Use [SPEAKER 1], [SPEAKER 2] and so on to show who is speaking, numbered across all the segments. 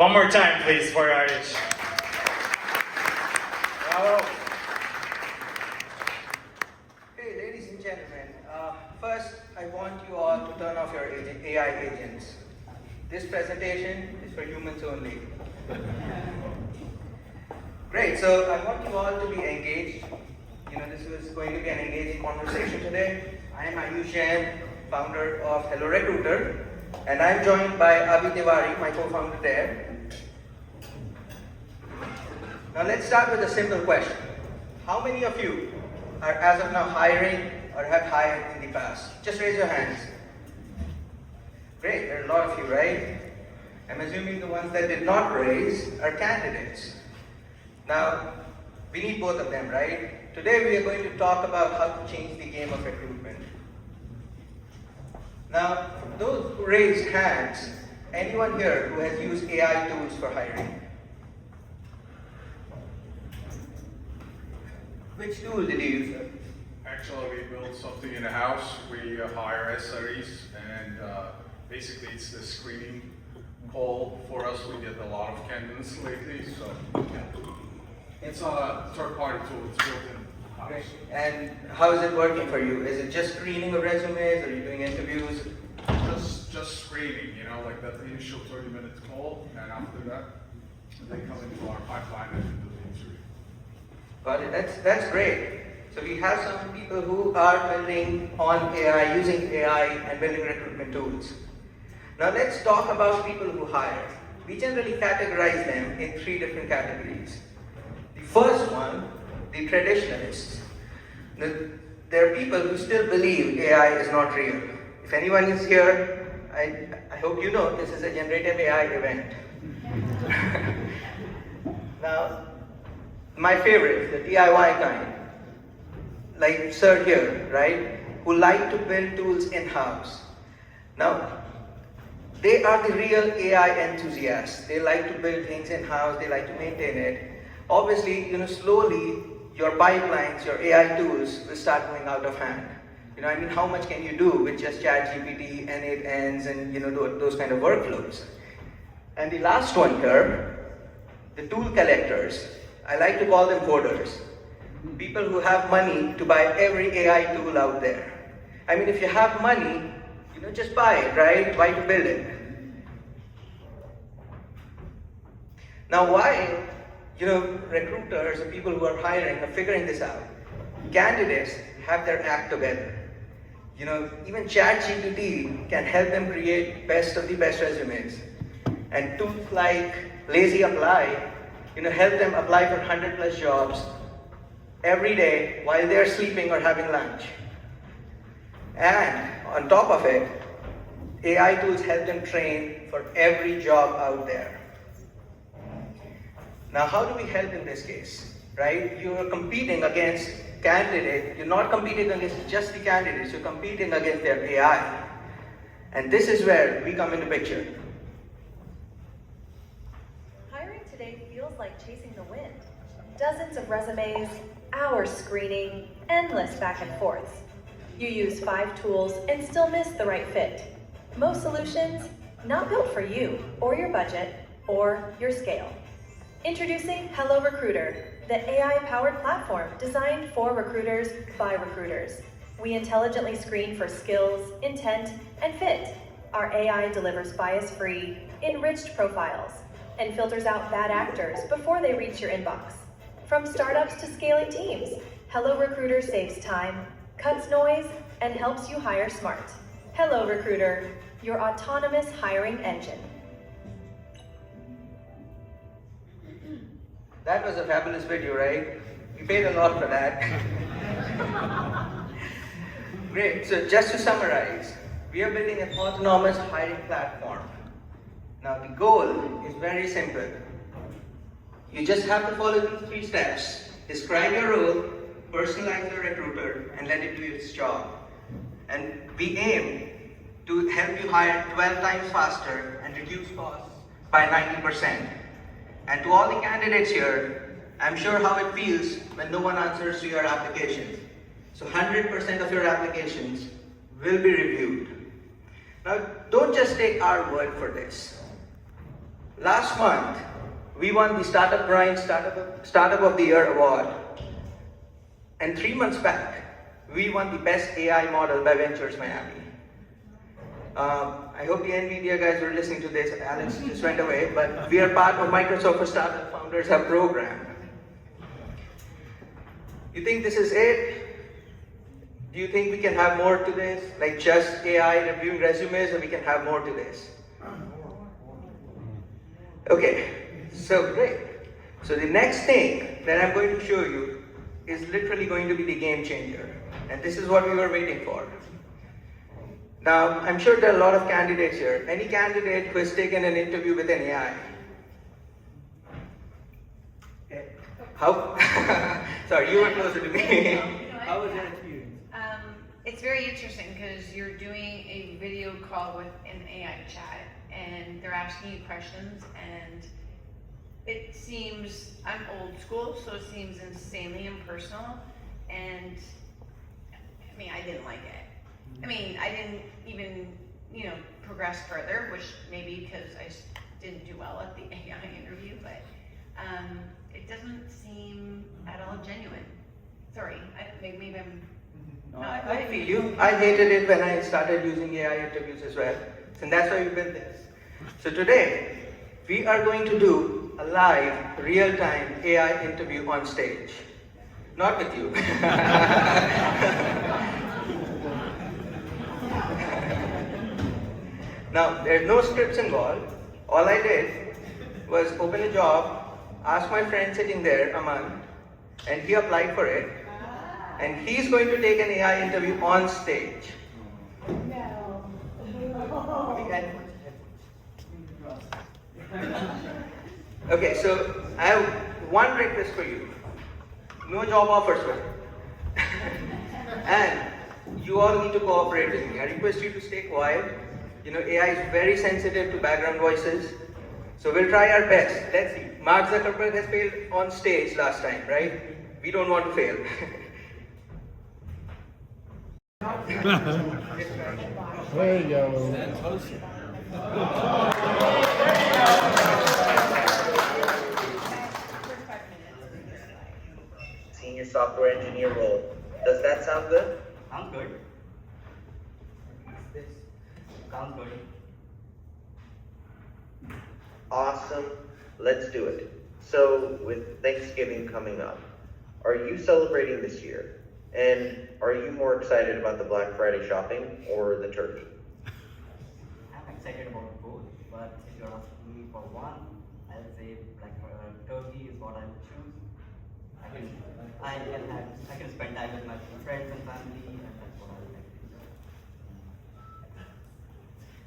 [SPEAKER 1] One more time, please, for RH.
[SPEAKER 2] Bravo. Hey, ladies and gentlemen, first I want you all to turn off your AI agents. This presentation is for humans only. Great, so I want you all to be engaged. This is going to be an engaging conversation today. I am Ayush Jain, founder of Hello Recruiter, and I'm joined by Abhi Tiwari, my co-founder there. Now let's start with a simple question. How many of you are as of now hiring or have hired in the past? Just raise your hands. Great, there are a lot of you, right? I'm assuming the ones that did not raise are candidates. Now, we need both of them, right? Today we are going to talk about how to change the game of recruitment. Now, those who raised hands, anyone here who has used AI tools for hiring? Which tool did you use?
[SPEAKER 3] Actually, we built something in the house. We hire SREs, and basically it's the screening call for us. We get a lot of candidates lately, so it's a third-party tool. It's built in house.
[SPEAKER 2] Great. And how is it working for you? Is it just screening of resumes? Are you doing interviews?
[SPEAKER 3] Just screening, like that initial 30-minute call, and after that, they come into our pipeline and do the interview.
[SPEAKER 2] Got it. That's great. So we have some people who are building on AI, using AI and building recruitment tools. Now let's talk about people who hire. We generally categorize them in 3 different categories. The first one, the traditionalists. There are people who still believe AI is not real. If anyone is here, I hope you know this is a generative AI event. Now, my favorite, the DIY kind, like Sir here, right, who like to build tools in-house. Now, they are the real AI enthusiasts. They like to build things in-house, they like to maintain it. Obviously, slowly, your pipelines, your AI tools will start going out of hand. How much can you do with just ChatGPT, N8Ns, and those kind of workflows? And the last one here, the tool collectors. I like to call them coders. People who have money to buy every AI tool out there. If you have money, just buy it, right? Why to build it? Now, while recruiters or people who are hiring are figuring this out, candidates have their act together. Even ChatGPT can help them create best of the best resumes. And tools like Lazy Apply help them apply for 100+ jobs every day while they're sleeping or having lunch. And on top of it, AI tools help them train for every job out there. Now, how do we help in this case, right? You're competing against candidates. You're not competing against just the candidates. You're competing against their AI. And this is where we come into picture.
[SPEAKER 4] Hiring today feels like chasing the wind. Dozens of resumes, hours screening, endless back and forths. You use 5 tools and still miss the right fit. Most solutions, not built for you, or your budget, or your scale. Introducing Hello Recruiter, the AI-powered platform designed for recruiters by recruiters. We intelligently screen for skills, intent, and fit. Our AI delivers bias-free, enriched profiles and filters out bad actors before they reach your inbox. From startups to scaling teams, Hello Recruiter saves time, cuts noise, and helps you hire smart. Hello Recruiter, your autonomous hiring engine.
[SPEAKER 2] That was a fabulous video, right? We paid a lot for that. Great, so just to summarize, we are building an autonomous hiring platform. Now the goal is very simple. You just have to follow these 3 steps. Describe your role, personalize your recruiter, and let it do its job. And we aim to help you hire 12 times faster and reduce costs by 90%. And to all the candidates here, I'm sure how it feels when no one answers to your applications. So 100% of your applications will be reviewed. Now, don't just take our word for this. Last month, we won the Startup Grind Startup of the Year award. And 3 months back, we won the Best AI Model by Ventures Miami. I hope the NVIDIA guys were listening to this. Alex just went away, but we are part of Microsoft for Startup Founders Hub program. You think this is it? Do you think we can have more to this? Like just AI reviewing resumes, or we can have more to this? Okay, so great. So the next thing that I'm going to show you is literally going to be the game changer. And this is what we were waiting for. Now, I'm sure there are a lot of candidates here. Any candidate who has taken an interview with an AI? Okay. How? Sorry, you were closer to me. How was your experience?
[SPEAKER 5] It's very interesting because you're doing a video call with an AI chat and they're asking you questions, and it seems, I'm old school, so it seems insanely impersonal, and I mean, I didn't like it. I mean, I didn't even, progress further, which maybe because I didn't do well at the AI interview, but it doesn't seem at all genuine. Sorry, maybe I'm not.
[SPEAKER 2] I feel you. I hated it when I started using AI interviews as well, and that's why we built this. So today, we are going to do a live, real-time AI interview on stage. Not with you. Now, there's no scripts involved. All I did was open a job, ask my friend sitting there, Aman, and he applied for it. And he's going to take an AI interview on stage. Okay, so I have one request for you. No job offers for you. And you all need to cooperate with me. I request you to stay quiet. AI is very sensitive to background voices. So we'll try our best. Let's see. Mark Zuckerberg has failed on stage last time, right? We don't want to fail.
[SPEAKER 6] There you go.
[SPEAKER 7] Senior software engineer role. Does that sound good?
[SPEAKER 8] Sounds good. Sounds good.
[SPEAKER 7] Awesome. Let's do it. So, with Thanksgiving coming up, are you celebrating this year? And are you more excited about the Black Friday shopping or the turkey?
[SPEAKER 8] I'm excited about both, but if you're asking me for one, I'll say turkey is what I would choose. I can spend time with my friends and family, and that's what I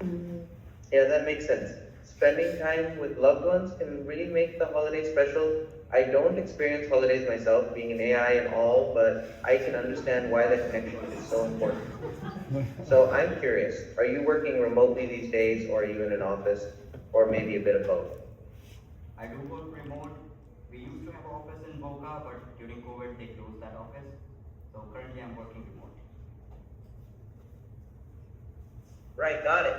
[SPEAKER 8] would like.
[SPEAKER 7] Yeah, that makes sense. Spending time with loved ones can really make the holiday special. I don't experience holidays myself, being an AI and all, but I can understand why that connection is so important. So I'm curious, are you working remotely these days, or are you in an office, or maybe a bit of both?
[SPEAKER 8] I do work remote. We used to have an office in Boca, but during COVID they closed that office. So currently I'm working remote.
[SPEAKER 7] Right, got it.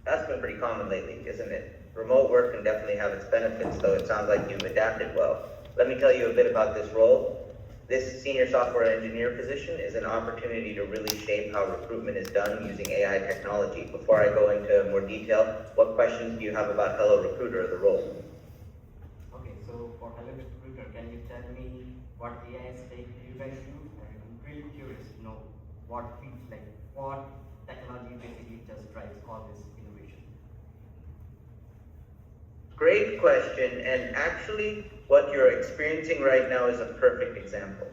[SPEAKER 7] That's been pretty common lately, isn't it? Remote work can definitely have its benefits, though it sounds like you've adapted well. Let me tell you a bit about this role. This senior software engineer position is an opportunity to really shape how recruitment is done using AI technology. Before I go into more detail, what questions do you have about Hello Recruiter, the role?
[SPEAKER 8] Okay, so for Hello Recruiter, can you tell me what AI stack you guys use? I'm really curious to know what feels like, what technology basically just drives all this innovation.
[SPEAKER 7] Great question, and actually what you're experiencing right now is a perfect example.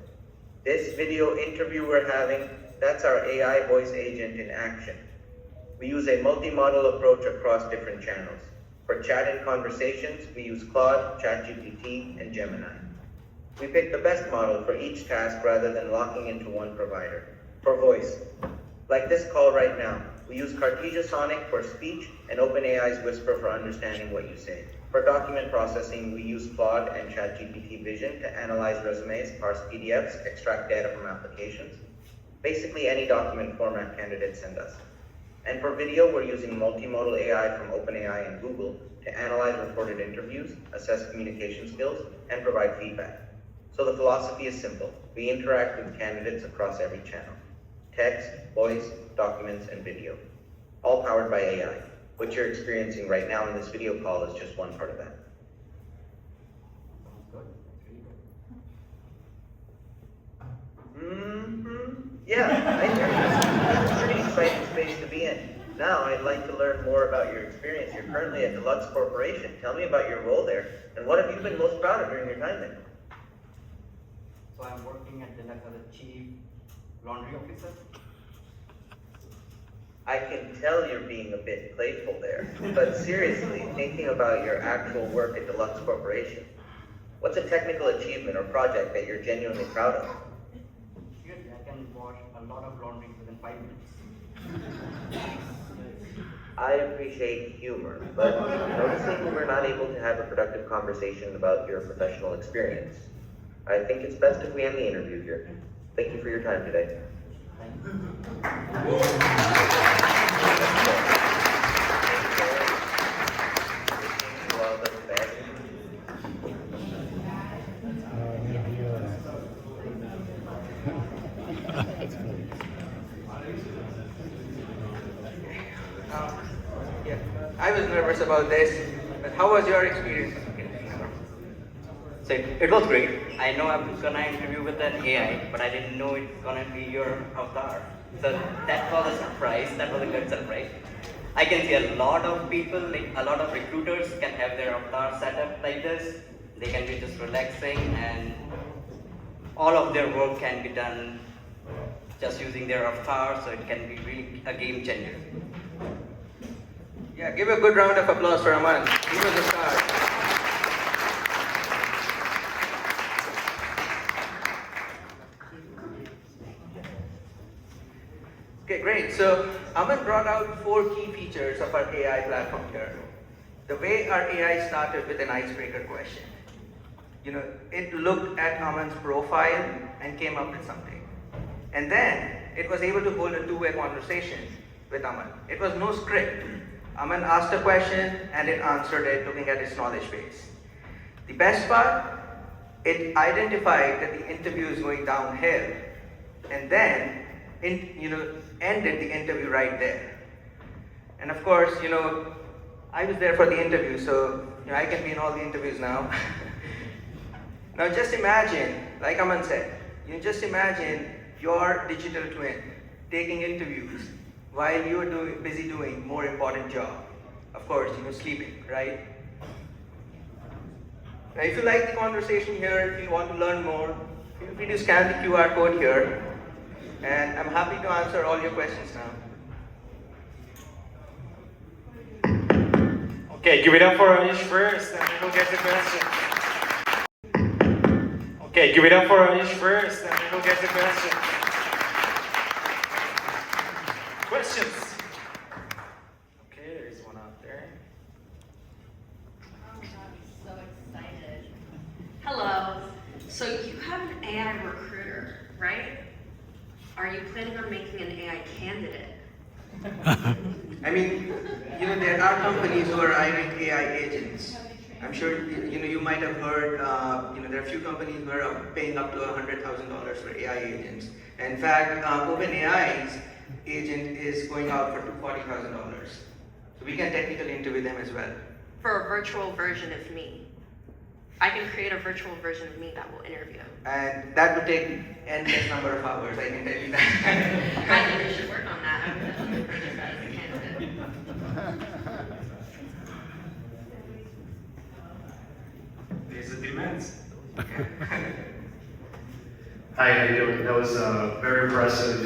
[SPEAKER 7] This video interview we're having, that's our AI voice agent in action. We use a multi-model approach across different channels. For chat and conversations, we use Claude, ChatGPT, and Gemini. We pick the best model for each task rather than locking into one provider. For voice, like this call right now, we use Cartesia Sonic for speech and OpenAI's Whisper for understanding what you say. For document processing, we use Claude and ChatGPT Vision to analyze resumes, parse PDFs, extract data from applications. Basically any document format candidates send us. And for video, we're using multimodal AI from OpenAI and Google to analyze recorded interviews, assess communication skills, and provide feedback. So the philosophy is simple. We interact with candidates across every channel: text, voice, documents, and video, all powered by AI. What you're experiencing right now in this video call is just one part of that.
[SPEAKER 8] Sounds good. That's really good.
[SPEAKER 7] Yeah, I hear you. It's a pretty exciting space to be in. Now, I'd like to learn more about your experience. You're currently at Deluxe Corporation. Tell me about your role there, and what have you been most proud of during your time there?
[SPEAKER 8] So I'm working at Deluxe as a chief laundry officer.
[SPEAKER 7] I can tell you're being a bit playful there, but seriously, thinking about your actual work at Deluxe Corporation, what's a technical achievement or project that you're genuinely proud of?
[SPEAKER 8] Seriously, I can wash a lot of laundry within 5 minutes.
[SPEAKER 7] I appreciate humor, but noticing we're not able to have a productive conversation about your professional experience, I think it's best if we end the interview here. Thank you for your time today.
[SPEAKER 2] Yeah, I was nervous about this, but how was your experience?
[SPEAKER 8] So it was great. I know I'm gonna interview with an AI, but I didn't know it's gonna be your avatar. So that was a surprise. That was a good surprise. I can see a lot of people, like a lot of recruiters, can have their avatar set up like this. They can be just relaxing, and all of their work can be done just using their avatar. So it can be really a game changer.
[SPEAKER 2] Yeah, give a good round of applause for Aman. He was a star. Okay, great. So Aman brought out 4 key features of our AI platform here. The way our AI started with an icebreaker question. It looked at Aman's profile and came up with something. And then it was able to hold a two-way conversation with Aman. It was no script. Aman asked a question and it answered it looking at his knowledge base. The best part, it identified that the interview is going downhill and then ended the interview right there. And of course, I was there for the interview, so I can be in all the interviews now. Now just imagine, like Aman said, just imagine your digital twin taking interviews while you are busy doing more important job. Of course, sleeping, right? Now if you like the conversation here, if you want to learn more, feel free to scan the QR code here. And I'm happy to answer all your questions now.
[SPEAKER 1] Okay, give it up for Anish first, and then we'll get to questions. Okay, give it up for Anish first, and then we'll get to questions. Questions? Okay, there's one out there.
[SPEAKER 9] Oh my god, I'm so excited. Hello. So you have an AI recruiter, right? Are you planning on making an AI candidate?
[SPEAKER 2] I mean, there are companies who are hiring AI agents. I'm sure you might have heard. There are a few companies who are paying up to $100,000 for AI agents. In fact, OpenAI's agent is going out for $40,000. So we can technically interview them as well.
[SPEAKER 9] For a virtual version of me. I can create a virtual version of me that will interview.
[SPEAKER 2] And that would take endless number of hours, I can tell you that.
[SPEAKER 9] I think we should work on that. I would definitely purchase that as a candidate.
[SPEAKER 1] There's a demand.
[SPEAKER 10] Hi, how you doing? That was very impressive.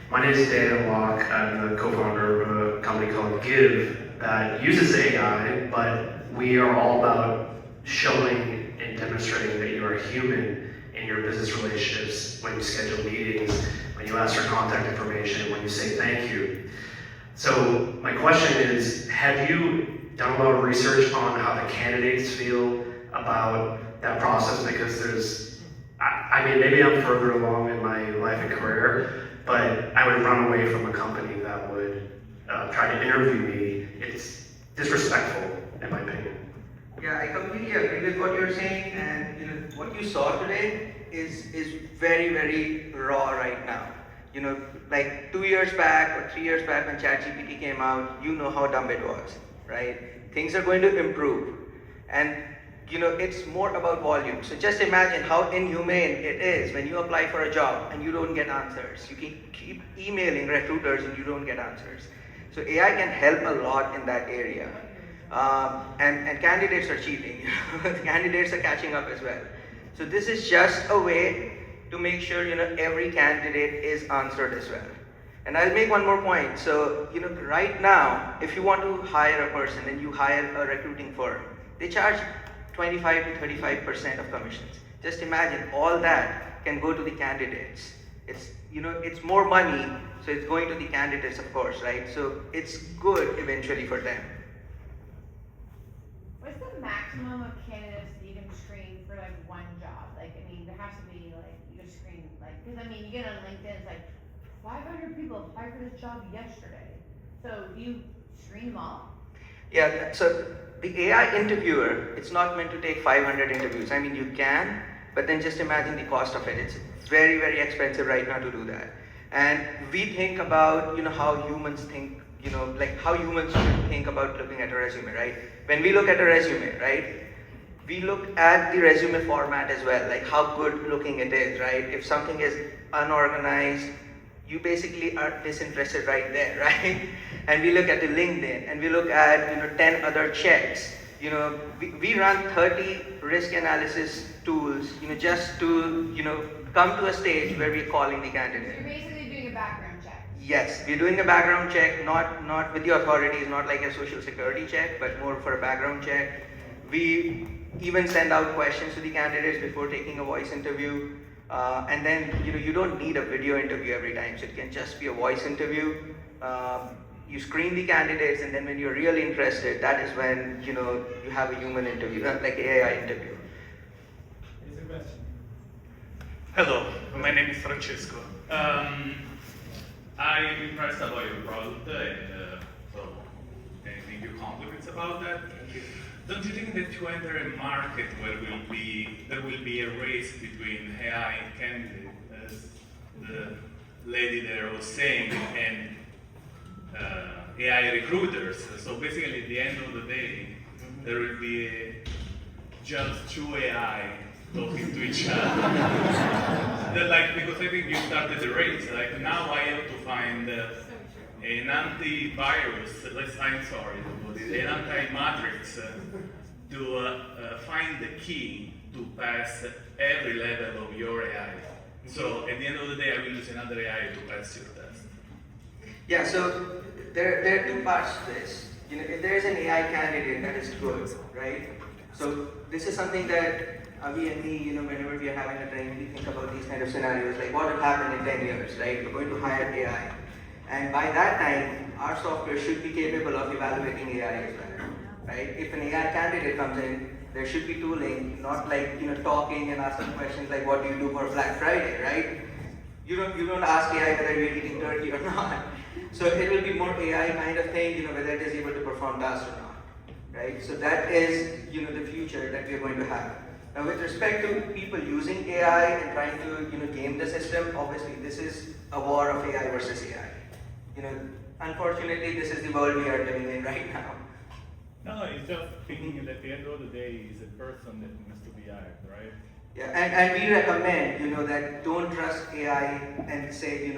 [SPEAKER 10] My name is Dan Locke. I'm the co-founder of a company called Give that uses AI, but we are all about showing and demonstrating that you are human in your business relationships when you schedule meetings, when you ask for contact information, when you say thank you. So my question is, have you done a lot of research on how the candidates feel about that process? Because I mean, maybe I'm further along in my life and career, but I would run away from a company that would try to interview me. It's disrespectful, in my opinion.
[SPEAKER 2] Yeah, I completely agree with what you're saying, and what you saw today is very, very raw right now. Like 2 years back or 3 years back when ChatGPT came out, you know how dumb it was, right? Things are going to improve, and it's more about volume. So just imagine how inhumane it is when you apply for a job and you don't get answers. You can keep emailing recruiters and you don't get answers. So AI can help a lot in that area. And candidates are cheating. The candidates are catching up as well. So this is just a way to make sure every candidate is answered as well. And I'll make one more point. So right now, if you want to hire a person and you hire a recruiting firm, they charge 25 to 35% of commissions. Just imagine all that can go to the candidates. It's more money, so it's going to the candidates, of course, right? So it's good eventually for them.
[SPEAKER 5] What's the maximum of candidates that you can screen for like one job? Like, I mean, there has to be like, you just screen like, because I mean, you get on LinkedIn, it's like 500 people applied for this job yesterday. So you screen them all?
[SPEAKER 2] Yeah, so the AI interviewer, it's not meant to take 500 interviews. I mean, you can, but then just imagine the cost of it. It's very, very expensive right now to do that. And we think about, how humans think, like how humans should think about looking at a resume, right? When we look at a resume, right, we look at the resume format as well, like how good looking it is, right? If something is unorganized, you basically are disinterested right there, right? And we look at the LinkedIn, and we look at 10 other checks. We run 30 risk analysis tools, just to come to a stage where we're calling the candidate.
[SPEAKER 5] You're basically doing a background check.
[SPEAKER 2] Yes, we're doing a background check, not with the authorities, not like a social security check, but more for a background check. We even send out questions to the candidates before taking a voice interview. And then you don't need a video interview every time, so it can just be a voice interview. You screen the candidates, and then when you're really interested, that is when you have a human interview, not like AI interview.
[SPEAKER 11] Hello, my name is Francesco. I'm impressed about your product, and so anything you compliments about that. Don't you think that you enter a market where there will be a race between AI candidates, as the lady there was saying, and AI recruiters? So basically, at the end of the day, there will be just two AI talking to each other. Because I think you started the race. Like now, I have to find an antivirus. An anti-matrix to find the key to pass every level of your AI. So at the end of the day, I will use another AI to pass your test.
[SPEAKER 2] Yeah, so there are two parts to this. If there is an AI candidate that is good, right? So this is something that Avi and me, whenever we are having a training, we think about these kind of scenarios, like what will happen in 10 years, right? We're going to hire AI. And by that time, our software should be capable of evaluating AI as well, right? If an AI candidate comes in, there should be tooling, not like, talking and asking questions like, what do you do for Black Friday, right? You don't ask AI whether you're eating turkey or not. So it will be more AI kind of thing, whether it is able to perform tasks or not, right? So that is, the future that we're going to have. Now, with respect to people using AI and trying to, game the system, obviously this is a war of AI versus AI. Unfortunately, this is the world we are living in right now.
[SPEAKER 11] No, it's just thinking that at the end of the day, is a person that needs to be hired, right?
[SPEAKER 2] Yeah, and we recommend, that don't trust AI and say,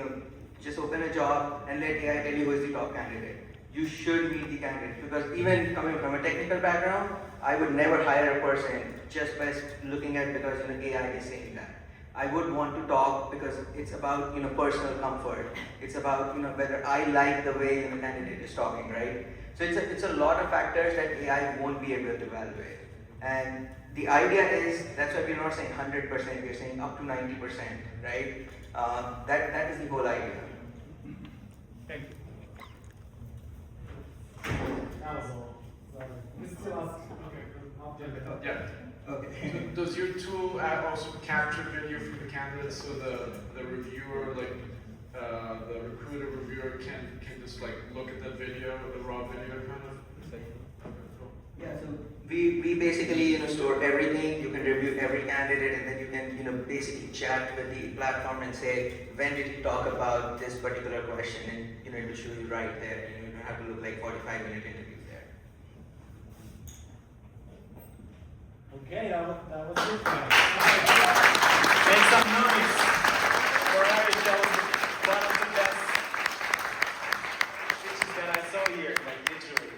[SPEAKER 2] just open a job and let AI tell you who is the top candidate. You should meet the candidate, because even coming from a technical background, I would never hire a person just by looking at because AI is saying that. I would want to talk because it's about personal comfort. It's about whether I like the way the candidate is talking, right? So it's a lot of factors that AI won't be able to evaluate. And the idea is, that's why we're not saying 100%, we're saying up to 90%, right? That is the whole idea.
[SPEAKER 11] Thank you.
[SPEAKER 1] That was all.
[SPEAKER 3] Yeah.
[SPEAKER 2] Okay.
[SPEAKER 3] Does your tool also capture video from the candidates so the reviewer the recruiter reviewer can just like look at the video, the raw video kind of.
[SPEAKER 2] Yeah, so we basically store everything. You can review every candidate, and then you can basically chat with the platform and say when did he talk about this particular question, and it will show you right there. You don't have to look like 45-minute interview there.
[SPEAKER 1] Okay, that was it. Make some noise for Eric. That was one of the best speeches that I saw here, like literally.